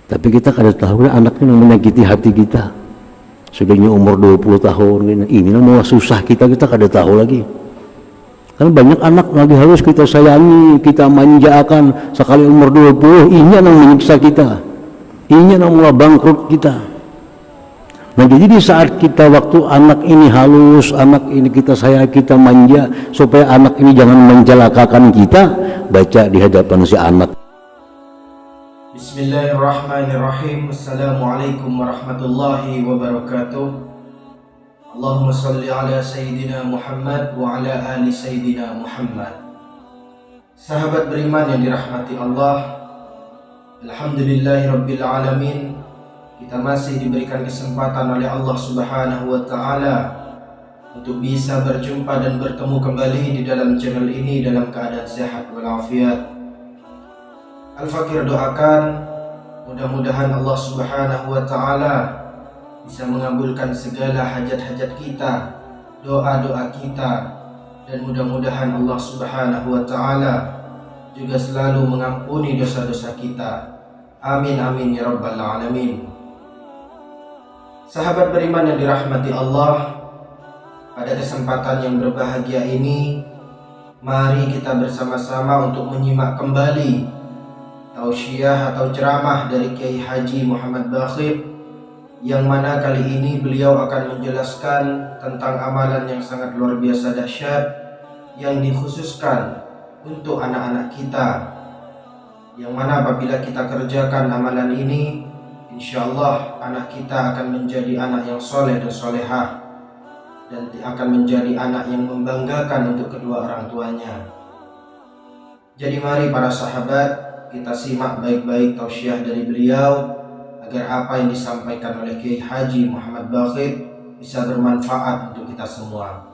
Tapi kita kada tahu anaknya yang menyakiti hati kita. Sudahnya umur 20 tahun ini mau susah kita kada tahu lagi. Kan banyak anak lagi harus kita sayangi, kita manjakan. Sekali umur 20 ini yang menyiksa kita, ini yang mulai bangkrut kita. Nah jadi di saat kita waktu anak ini halus, anak ini kita sayang, kita manja, supaya anak ini jangan mencelakakan kita, baca di hadapan si anak. Bismillahirrahmanirrahim. Assalamualaikum warahmatullahi wabarakatuh. Allahumma salli ala Sayyidina Muhammad wa ala ali Sayyidina Muhammad. Sahabat beriman yang dirahmati Allah, Alhamdulillahi Rabbil Alamin. Kita masih diberikan kesempatan oleh Allah Subhanahu wa Ta'ala untuk bisa berjumpa dan bertemu kembali di dalam channel ini dalam keadaan sehat walafiat. Al-Fakir doakan mudah-mudahan Allah Subhanahu wa Ta'ala bisa mengabulkan segala hajat-hajat kita, doa-doa kita, dan mudah-mudahan Allah Subhanahu wa Ta'ala juga selalu mengampuni dosa-dosa kita. Amin amin ya rabbal alamin. Sahabat beriman yang dirahmati Allah, pada kesempatan yang berbahagia ini, mari kita bersama-sama untuk menyimak kembali tausiah atau ceramah dari Kiai Haji Muhammad Baqir, yang mana kali ini beliau akan menjelaskan tentang amalan yang sangat luar biasa dahsyat yang dikhususkan untuk anak-anak kita, yang mana apabila kita kerjakan amalan ini, insyaallah anak kita akan menjadi anak yang soleh dan solehah, dan akan menjadi anak yang membanggakan untuk kedua orang tuanya. Jadi mari para sahabat, kita simak baik-baik tausiah dari beliau agar apa yang disampaikan oleh Kiai Haji Muhammad Baqir bisa bermanfaat untuk kita semua.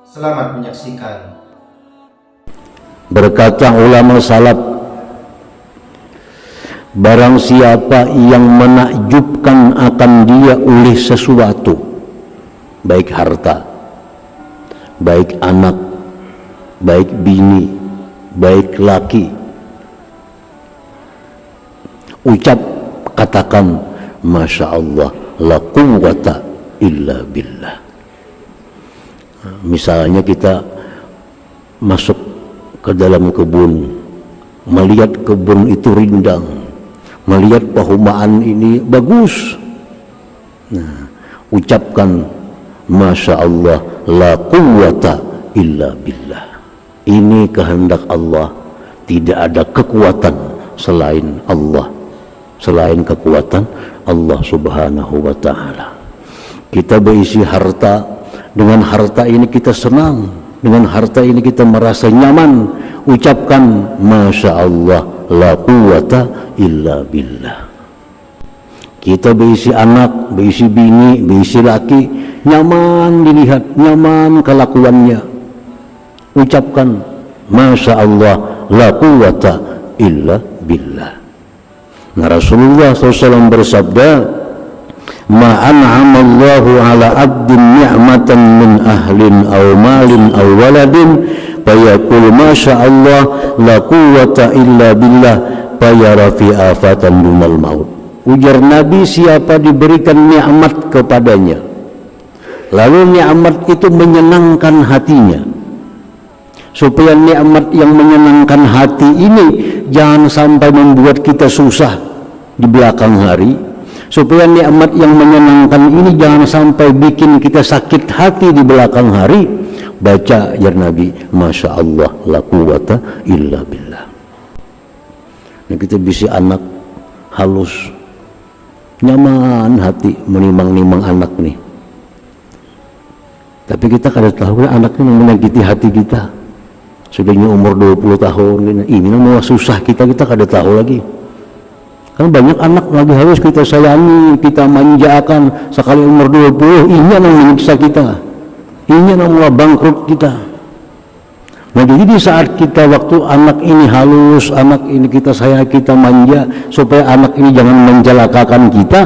Selamat menyaksikan. Berkata ulama salaf, barang siapa yang menakjubkan akan dia oleh sesuatu, baik harta, baik anak, baik bini, baik laki, ucap, katakan Masya Allah, la quwwata illa billah. Misalnya kita masuk ke dalam kebun, melihat kebun itu rindang, melihat perumahan ini bagus, nah, ucapkan Masya Allah, la quwwata illa billah. Ini kehendak Allah, tidak ada kekuatan selain Allah, selain kekuatan Allah Subhanahu wa Ta'ala. Kita berisi harta, dengan harta ini kita senang, dengan harta ini kita merasa nyaman, ucapkan Masya Allah, la quwwata illa billah. Kita berisi anak, berisi bini, berisi laki, nyaman dilihat, nyaman kelakuannya, ucapkan Masya Allah, la quwwata illa billah. Nah, Rasulullah SAW bersabda, ma an'amallahu ala abdin ni'matan min ahlin aw malin aw waladin fayaqul Masya Allah, la quwwata illa billah, fayara fi afatan dunal maut. Ujar Nabi, siapa diberikan nikmat kepadanya, lalu nikmat itu menyenangkan hatinya, supaya nikmat yang menyenangkan hati ini jangan sampai membuat kita susah di belakang hari, supaya nikmat yang menyenangkan ini jangan sampai bikin kita sakit hati di belakang hari, baca ya Nabi, Masya Allah, la quwwata illa billah. Nah, kita bisa anak halus, nyaman hati menimang-nimang anak nih, tapi kita kada tahu anaknya menyakiti hati kita. Sudahnya umur 20 tahun ini mau susah kita kada tahu lagi. Kan banyak anak lagi harus kita sayangi, kita manjakan. Sekali umur 20 ini yang menyiksa kita, ini yang mulai bangkrut kita. Nah jadi di saat kita waktu anak ini halus, anak ini kita sayang, kita manja, supaya anak ini jangan mencelakakan kita,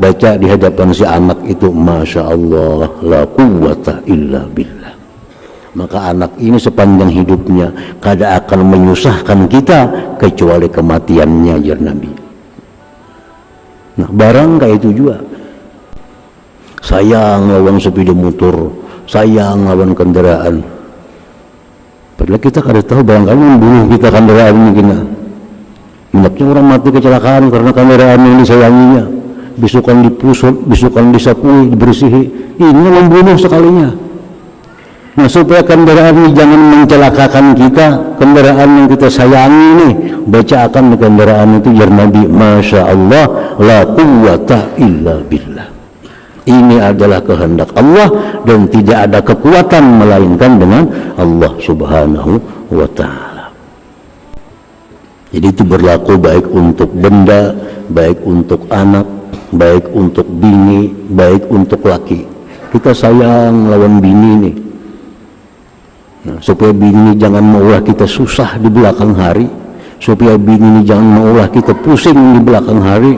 baca di hadapan si anak itu Masya Allah, la quwwata illa billah. Maka anak ini sepanjang hidupnya kada akan menyusahkan kita kecuali kematiannya, ya Nabi. Nah, barang kayak itu juga. Sayang lawan sepeda motor, sayang lawan kendaraan. Padahal kita kada tahu barangkali membunuh kita kendaraan mungkin. Banyaknya orang mati kecelakaan karena kendaraan yang disayanginya. Bisukan dipusut, bisukan disapui, dibersihi. Ini membunuh sekalinya. Nah, supaya kendaraan ini jangan mencelakakan kita, kendaraan yang kita sayangi ini, bacakan kendaraan itu ya Nabi, Masya Allah, la quwwata illa billah. Ini adalah kehendak Allah dan tidak ada kekuatan melainkan dengan Allah Subhanahu wa Ta'ala. Jadi itu berlaku baik untuk benda, baik untuk anak, baik untuk bini, baik untuk laki. Kita sayang lawan bini nih. Nah, supaya bini ini jangan maulah kita susah di belakang hari, supaya bini ini jangan maulah kita pusing di belakang hari,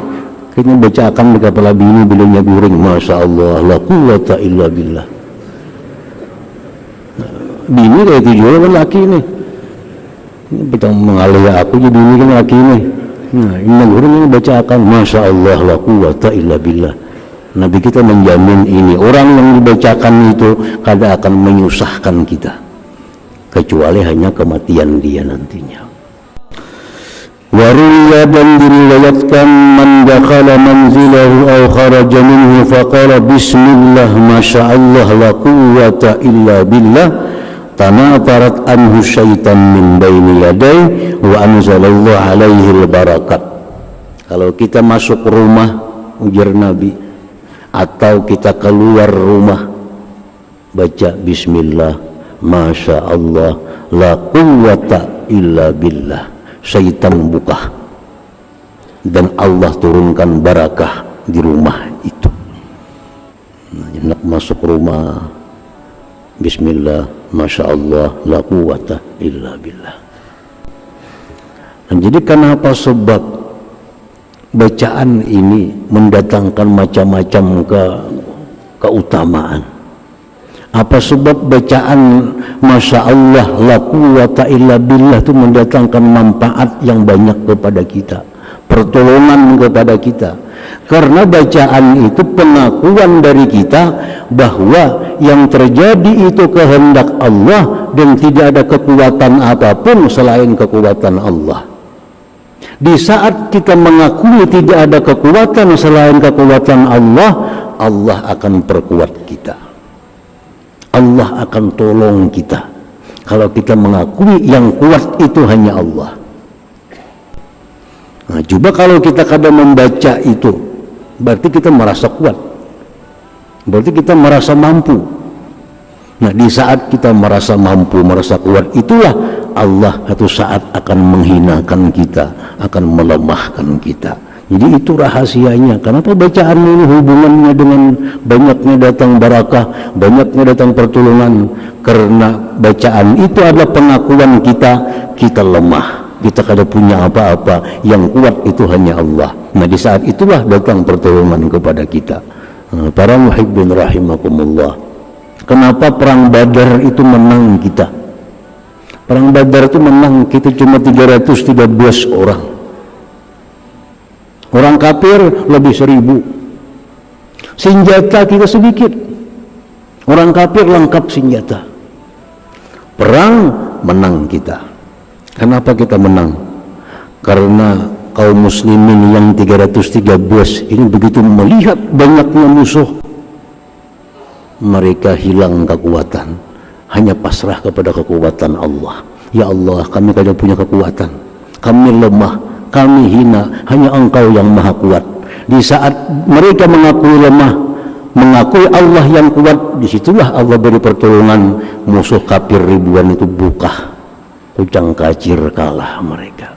kita bacakan di kepala bini bilangnya guring, Masya Allah, la quwwata illa billah. Nah, bini kayak itu juga kan laki nih. Ini betul mengalih aku jadi bini kan laki nih. Nah, ini guring ini bacakan, Masya Allah, la quwwata illa billah. Nabi kita menjamin ini, orang yang dibacakan itu kada akan menyusahkan kita, kecuali hanya kematian dia nantinya. Waruya dan diriwayatkan man dakhala manzilahu aw kharaja minhu faqala bismillah masyaallah la quwwata illa billah tanatarat anhu syaitan min baini yadayhi wa anzalallahu alaihi albarakat. Kalau kita masuk rumah, ujar Nabi, atau kita keluar rumah, baca bismillah Masya Allah, la quwwata illa billah, syaitan buka dan Allah turunkan barakah di rumah itu. Nah, nak masuk rumah, bismillah, Masya Allah, la quwwata illa billah. Dan jadi kenapa sebab bacaan ini mendatangkan macam-macam keutamaan? Apa sebab bacaan Masya Allah la quwwata illa billah itu mendatangkan manfaat yang banyak kepada kita, pertolongan kepada kita? Karena bacaan itu pengakuan dari kita bahwa yang terjadi itu kehendak Allah dan tidak ada kekuatan apapun selain kekuatan Allah. Di saat kita mengakui tidak ada kekuatan selain kekuatan Allah, Allah akan perkuat kita. Allah akan tolong kita kalau kita mengakui yang kuat itu hanya Allah. Nah, coba kalau kita kadang membaca itu, berarti kita merasa kuat, berarti kita merasa mampu. Nah, di saat kita merasa mampu, merasa kuat, itulah Allah satu saat akan menghinakan kita, akan melemahkan kita. Jadi itu rahasianya. Kenapa bacaan ini hubungannya dengan banyaknya datang barakah, banyaknya datang pertolongan? Karena bacaan itu adalah pengakuan kita lemah, kita kada punya apa-apa, yang kuat itu hanya Allah. Nah, di saat itulah datang pertolongan kepada kita. Para muhibbin rahimakumullah, kenapa perang Badar itu menang kita? Perang Badar itu menang kita cuma 313 orang. Orang kafir lebih 1000. Senjata kita sedikit. Orang kafir lengkap senjata. Perang menang kita. Kenapa kita menang? Karena kaum muslimin yang 313 ini begitu melihat banyaknya musuh, mereka hilang kekuatan, hanya pasrah kepada kekuatan Allah. Ya Allah, kami tidak punya kekuatan, kami lemah, kami hina, hanya Engkau yang maha kuat. Di saat mereka mengakui lemah, mengakui Allah yang kuat, disitulah Allah beri pertolongan. Musuh kafir ribuan itu buka, kucang kacir kalah mereka.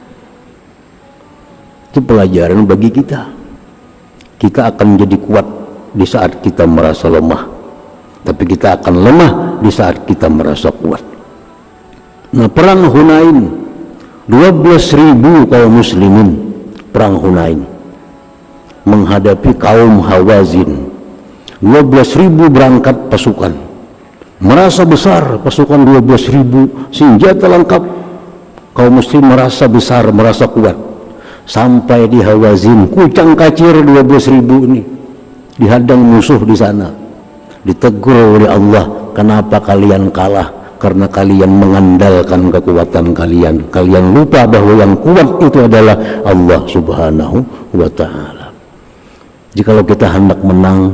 Itu pelajaran bagi kita. Kita akan jadi kuat di saat kita merasa lemah, tapi kita akan lemah di saat kita merasa kuat. Nah, perang Hunain, 12.000 kaum muslimin perang Hunain menghadapi kaum Hawazin. 12.000 berangkat pasukan, merasa besar pasukan 12.000, senjata lengkap. Kaum muslim merasa besar, merasa kuat. sampai di Hawazin, kucang kacir 12.000 ini dihadang musuh di sana, ditegur oleh Allah, kenapa kalian kalah? Karena kalian mengandalkan kekuatan kalian, kalian lupa bahwa yang kuat itu adalah Allah Subhanahu wa ta'ala. Jikalau kita hendak menang,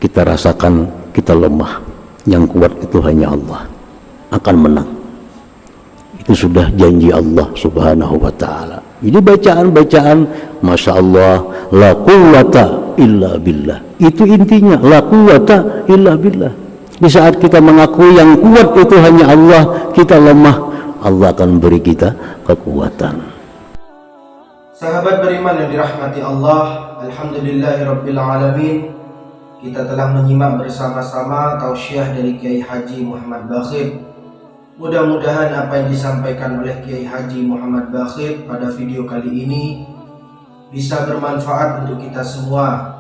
kita rasakan kita lemah, yang kuat itu hanya Allah, akan menang. Itu sudah janji Allah Subhanahu wa ta'ala. Jadi bacaan-bacaan Masya Allah, la quwwata illa billah, itu intinya, la quwwata illa billah. Di saat kita mengakui yang kuat itu hanya Allah, kita lemah, Allah akan beri kita kekuatan. Sahabat beriman yang dirahmati Allah, alhamdulillahirabbil alamin. Kita telah menyimak bersama-sama tausiah dari Kiai Haji Muhammad Bakhir. Mudah-mudahan apa yang disampaikan oleh Kiai Haji Muhammad Bakhir pada video kali ini bisa bermanfaat untuk kita semua,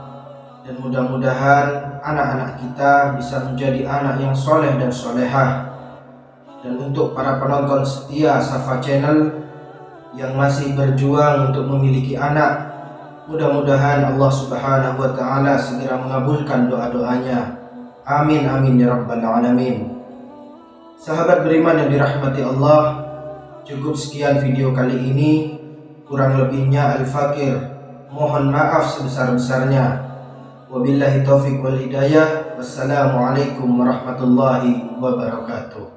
dan mudah-mudahan anak-anak kita bisa menjadi anak yang soleh dan solehah. Dan untuk para penonton setia Safa Channel yang masih berjuang untuk memiliki anak, mudah-mudahan Allah Subhanahu wa ta'ala segera mengabulkan doa-doanya. Amin amin ya rabbal alamin. Sahabat beriman yang dirahmati Allah, cukup sekian video kali ini. Kurang lebihnya Al-Fakir mohon maaf sebesar-besarnya. Wabillahi taufiq wal hidayah. Wassalamualaikum warahmatullahi wabarakatuh.